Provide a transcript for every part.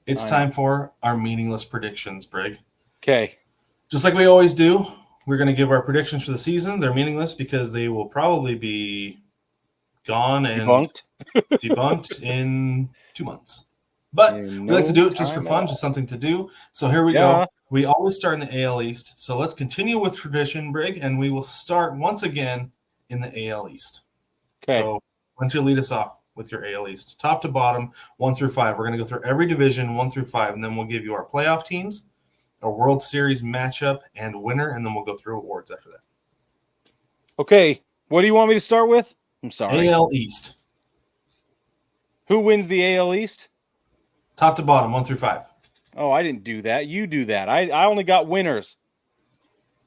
It's time for our meaningless predictions, Brig. Okay. Just like we always do, we're going to give our predictions for the season. They're meaningless because they will probably be gone and debunked in 2 months. But we like to do it just for fun, just something to do. So here we go. We always start in the AL East. So let's continue with tradition, Brig, and we will start once again in the AL East. Okay. So why don't you lead us off with your AL East, top to bottom, 1 through 5. We're going to go through every division, 1 through 5, and then we'll give you our playoff teams, our World Series matchup, and winner, and then we'll go through awards after that. Okay. What do you want me to start with? I'm sorry. AL East. Who wins the AL East? Top to bottom, 1 through 5. Oh, I didn't do that. You do that. I only got winners.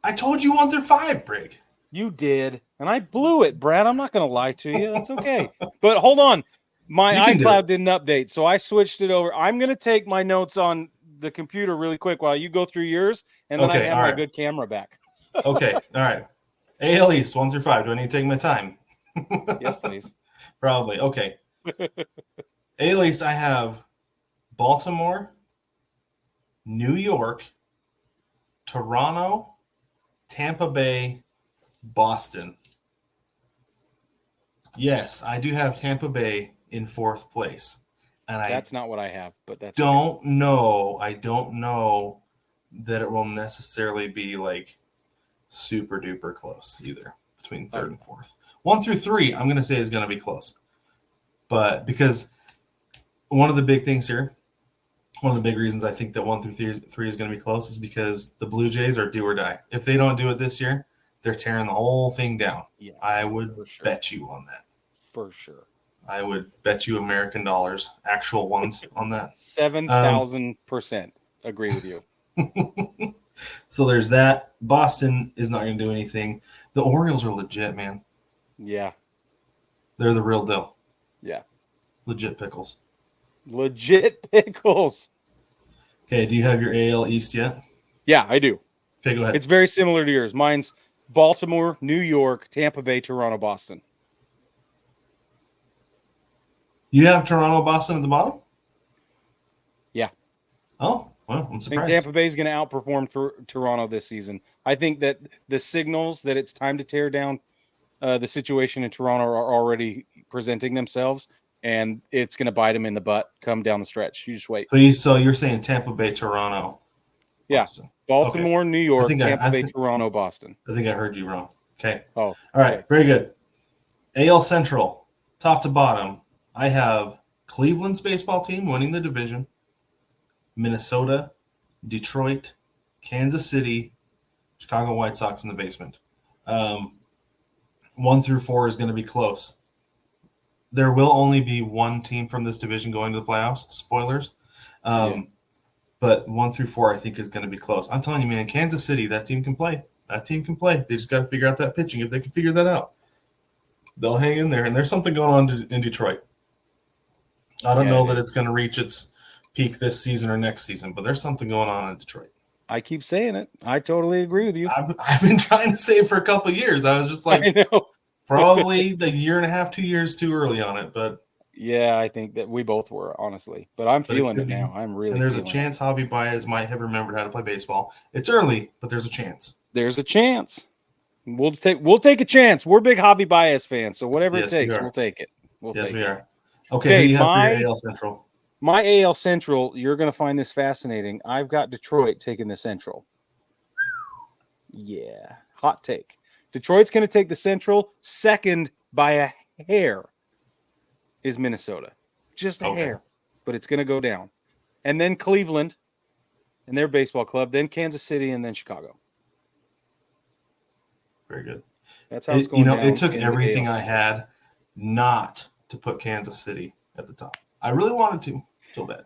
I told you 1 through 5, Brig. You did. And I blew it, Brad. I'm not going to lie to you. That's okay. But hold on. My iCloud didn't update, so I switched it over. I'm going to take my notes on the computer really quick while you go through yours, and then I have my good camera back. Okay. All right. AL East, 1 through 5. Do I need to take my time? Yes, please. Probably. Okay. AL East, I have Baltimore, New York, Toronto, Tampa Bay, Boston. Yes, I do have Tampa Bay in 4th place. And that's not what I have, but that's I don't know that it will necessarily be like super duper close either between 3rd and 4th. 1 through 3, I'm going to say is going to be close. But because one of the big things here, one of the big reasons I think that 1 through 3 is going to be close is because the Blue Jays are do or die. If they don't do it this year, they're tearing the whole thing down. Yeah, I would bet you on that. For sure. I would bet you American dollars, actual ones, on that. 7,000% agree with you. So there's that. Boston is not going to do anything. The Orioles are legit, man. Yeah. They're the real deal. Yeah. Legit pickles. Legit pickles. Okay, do you have your AL East yet? Yeah, I do. Okay, go ahead. It's very similar to yours. Mine's Baltimore, New York, Tampa Bay, Toronto, Boston. You have Toronto, Boston at the bottom? Yeah. Oh, well, I'm surprised. I think Tampa Bay is going to outperform Toronto this season. I think that the signals that it's time to tear down the situation in Toronto are already presenting themselves, and it's going to bite them in the butt come down the stretch. You just wait. So you're saying Tampa Bay, Toronto, Boston. Yeah. Baltimore, okay. New York, Tampa Bay, Toronto, Boston. I think I heard you wrong. Okay. Oh. All right. Okay. Very good. AL Central, top to bottom. I have Cleveland's baseball team winning the division, Minnesota, Detroit, Kansas City, Chicago White Sox in the basement. 1 through 4 is going to be close. There will only be one team from this division going to the playoffs. Spoilers. But 1 through 4, I think, is going to be close. I'm telling you, man, Kansas City, that team can play. They just got to figure out that pitching. If they can figure that out, they'll hang in there. And there's something going on in Detroit. I don't know that it's going to reach its peak this season or next season, but there's something going on in Detroit. I keep saying it. I totally agree with you. I've been trying to say it for a couple of years. I was just like, probably the year and a half, 2 years too early on it. But yeah, I think that we both were, honestly. But I'm feeling it now. I'm really. And there's a chance Javi Baez might have remembered how to play baseball. It's early, but there's a chance. There's a chance. We'll take a chance. We're big Javi Baez fans, so whatever it takes, we'll take it. Yes, we are. Okay, who do you have for your AL Central? My AL Central, you're going to find this fascinating. I've got Detroit taking the Central. Yeah, hot take. Detroit's going to take the Central. Second by a hair is Minnesota. Just a hair, but it's going to go down. And then Cleveland and their baseball club, then Kansas City, and then Chicago. Very good. That's how it's going down. It took everything I had not to put Kansas City at the top. I really wanted to, so bad.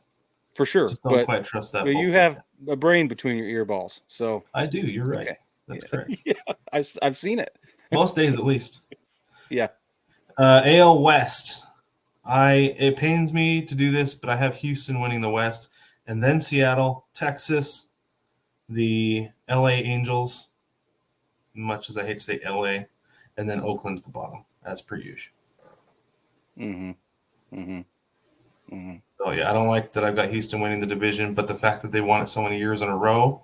For sure. Just don't quite trust that. But you have a brain between your earballs, so I do. You're right. Okay. That's correct. Yeah, I've seen it. Most days, at least. Yeah. AL West. It pains me to do this, but I have Houston winning the West, and then Seattle, Texas, the LA Angels, much as I hate to say LA, and then Oakland at the bottom, as per usual. Mhm. So yeah, I don't like that I've got Houston winning the division, but the fact that they won it so many years in a row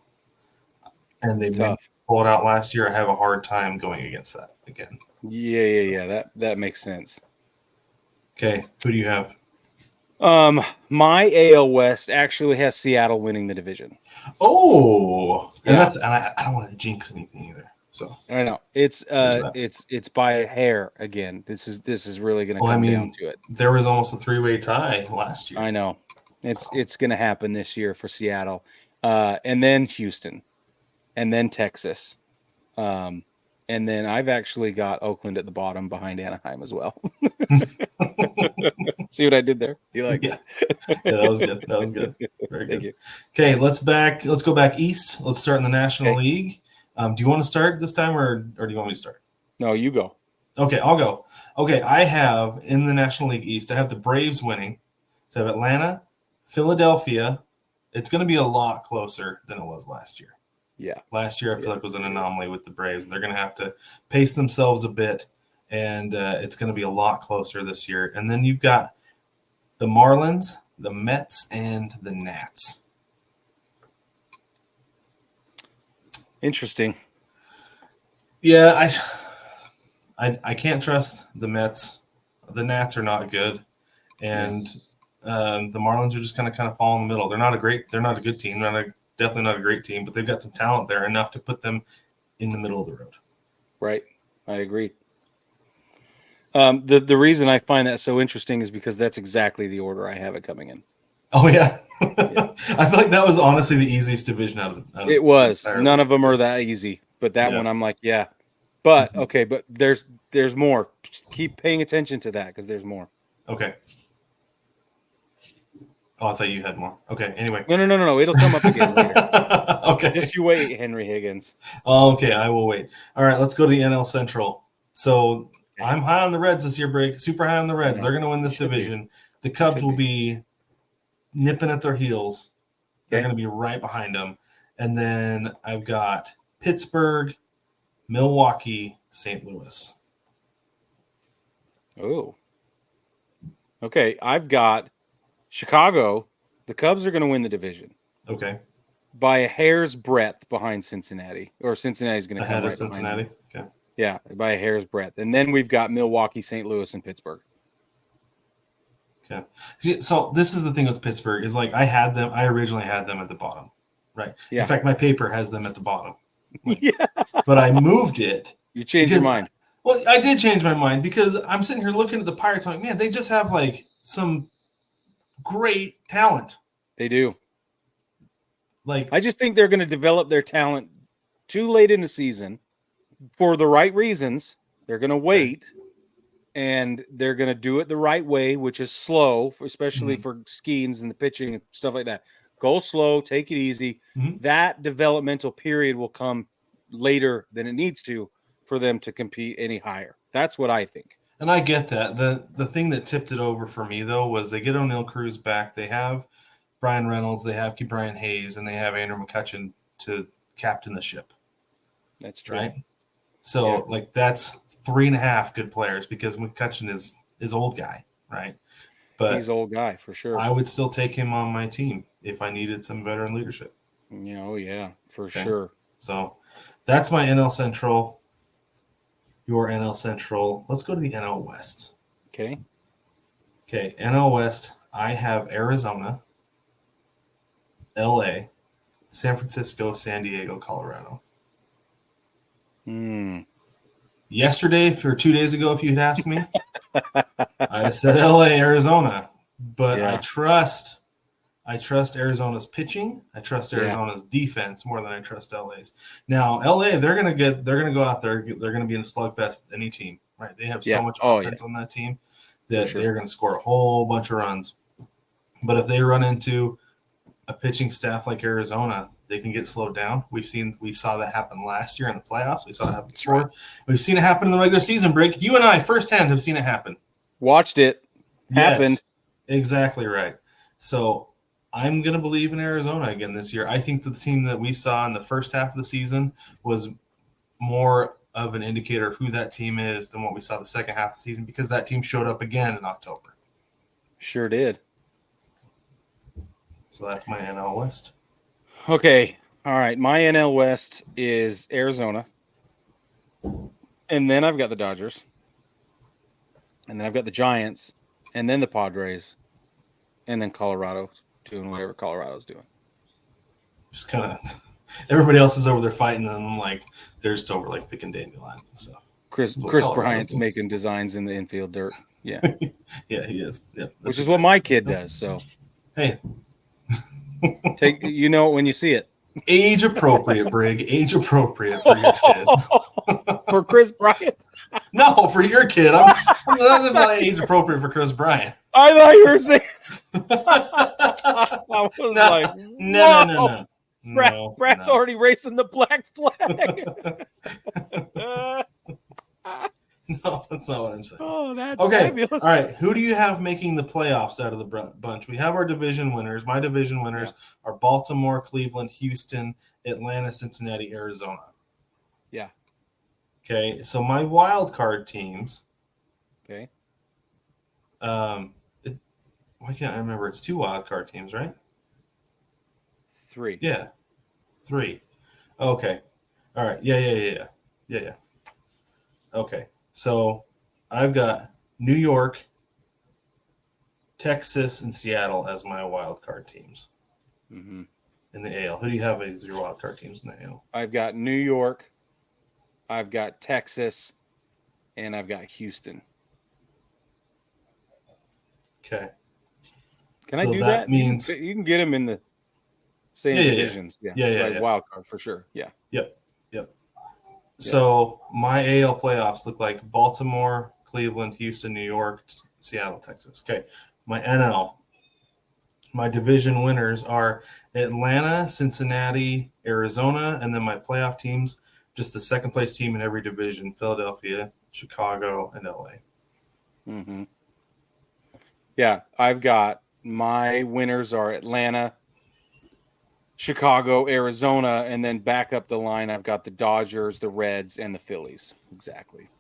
and they Tough. pulled out last year, I have a hard time going against that again. Yeah. That makes sense. Okay, who do you have? My AL West actually has Seattle winning the division. Oh, and Yeah. I don't want to jinx anything either. So I know it's there's that. it's by a hair again. This is really going to Well, I come down mean, to it. there was almost a three-way tie last year. I know So. it's going to happen this year for Seattle, and then Houston, and then Texas, and then I've actually got Oakland at the bottom behind Anaheim as well. See what I did there? You like Yeah. it? Yeah, that was good. That was good. Very Thank good. you. Okay, let's go back east. Let's start in the National Okay. League. Do you want to start this time, or do you want me to start? No, you go. Okay, I'll go. Okay, I have in the National League East, I have the Braves winning. So I have Atlanta, Philadelphia. It's going to be a lot closer than it was last year. Yeah. Last year, I feel like was an anomaly with the Braves. They're going to have to pace themselves a bit, and it's going to be a lot closer this year. And then you've got the Marlins, the Mets, and the Nats. Interesting. Yeah, I can't trust the Mets. The Nats are not good, and the Marlins are just kind of fall in the middle. They're not a good team. Definitely not a great team, but they've got some talent there enough to put them in the middle of the road. Right. I agree. The reason I find that so interesting is because that's exactly the order I have it coming in. Oh yeah, Yeah. I feel like that was honestly the easiest division out of It was. the entire None league. of them are that easy, but that Yeah. one I'm like, yeah. But Mhm. okay, but there's more. Just keep paying attention to that because there's more. Okay. Oh, I thought you had more. Okay. Anyway. No. It'll come up again later. Okay. Just you wait, Henry Higgins. Okay, I will wait. All right, let's go to the NL Central. So Okay. I'm high on the Reds this year, Brig. Super high on the Reds. know. They're going to win this Should be. division. The Cubs Should will be nipping at their heels. They're Okay. going to be right behind them. And then I've got Pittsburgh, Milwaukee, St. Louis. Oh. Okay, I've got Chicago. The Cubs are going to win the division Okay. by a hair's breadth behind Cincinnati, or Cincinnati's going to come Ahead right of Cincinnati. behind them. Okay. Yeah, by a hair's breadth. And then we've got Milwaukee, St. Louis, and Pittsburgh. Okay. See, so this is the thing with Pittsburgh is like I originally had them at the bottom, right? Yeah. In fact, my paper has them at the bottom. Yeah. But I moved it. You changed your mind. Well, I did change my mind because I'm sitting here looking at the Pirates. I'm like, man, they just have like some great talent. They do. Like, I just think they're going to develop their talent too late in the season for the right reasons. They're going to wait, and they're going to do it the right way, which is slow, especially for Skeens and the pitching and stuff like that. Go slow, take it easy. Mhm. That developmental period will come later than it needs to for them to compete any higher. That's what I think. And I get that. The thing that tipped it over for me though was they get O'Neal Cruz back. They have Brian Reynolds. They have Brian Hayes, and they have Andrew McCutchen to captain the ship. That's true. Right. So like that's 3.5 good players because McCutchen is old guy, right? But he's old guy for sure. I would still take him on my team if I needed some veteran leadership. Yeah, for sure. So that's my NL Central. Your NL Central. Let's go to the NL West. Okay. Okay, NL West. I have Arizona, LA, San Francisco, San Diego, Colorado. Yesterday, or 2 days ago, if you had asked me, I'd have said LA, Arizona. But I trust Arizona's pitching. I trust Arizona's defense more than I trust LA's. Now, LA, they're gonna go out there. They're gonna be in a slugfest. Any team, right? They have so much offense on that team that they're gonna score a whole bunch of runs. But if they run into a pitching staff like Arizona, they can get slowed down. We saw that happen last year in the playoffs. We saw it happen before. Right. We've seen it happen in the regular season break. You and I firsthand have seen it happen. Watched it happen. Yes, exactly right. So I'm going to believe in Arizona again this year. I think the team that we saw in the first half of the season was more of an indicator of who that team is than what we saw the second half of the season because that team showed up again in October. Sure did. So that's my NL West. Okay. All right. My NL West is Arizona. And then I've got the Dodgers. And then I've got the Giants. And then the Padres. And then Colorado doing whatever Colorado's doing. Just kind of everybody else is over there fighting, and I'm like, they're just over like picking dandelions and stuff. Chris Bryant's making designs in the infield dirt. Yeah. Yeah, he is. Yeah, which is what my kid does. So, hey, take when you see it. Age appropriate, Brig. Age appropriate for your kid. For Chris Bryant? No, for your kid. That's not age appropriate for Chris Bryant. I thought you were saying. I was like, no. Brad's already racing the black flag. No, that's not what I'm saying. Oh, that's okay. Fabulous. All right. Who do you have making the playoffs out of the bunch? We have our division winners. My division winners are Baltimore, Cleveland, Houston, Atlanta, Cincinnati, Arizona. Yeah. Okay. So my wild card teams. Okay. Why can't I remember? It's 2 wild card teams, right? 3. Yeah. 3. Okay. All right. Yeah. Okay. So I've got New York, Texas, and Seattle as my wild card teams in the AL. Who do you have as your wild card teams in the AL? I've got New York, I've got Texas, and I've got Houston. Okay. Can I do that? Means you can get them in the same divisions. Yeah. Wild card for sure. Yeah. Yep. So my AL playoffs look like Baltimore, Cleveland, Houston, New York, Seattle, Texas. Okay. My NL, my division winners are Atlanta, Cincinnati, Arizona, and then my playoff teams, just the second place team in every division, Philadelphia, Chicago, and LA. Mm-hmm. Yeah, I've got my winners are Atlanta, Chicago, Arizona, and then back up the line, I've got the Dodgers, the Reds, and the Phillies. Exactly.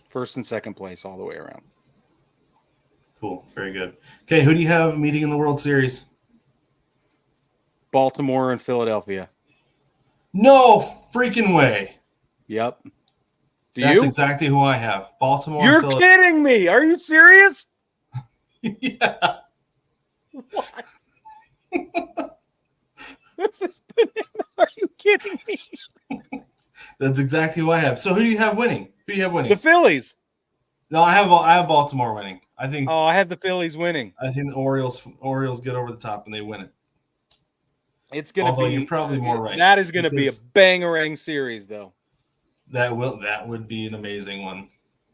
First and second place all the way around. Cool. Very good. Okay, who do you have meeting in the World Series? Baltimore and Philadelphia. No freaking way. Yep. That's exactly who I have. Baltimore. You're kidding me. Are you serious? Yeah. What? This is bananas. Are you kidding me? That's exactly who I have. So who do you have winning? Who do you have winning? The Phillies. No, I have Baltimore winning. I think. Oh, I have the Phillies winning. I think the Orioles get over the top and they win it. It's going to be. Although you're probably more right. That is going to be a bangerang series, though. That would be an amazing one.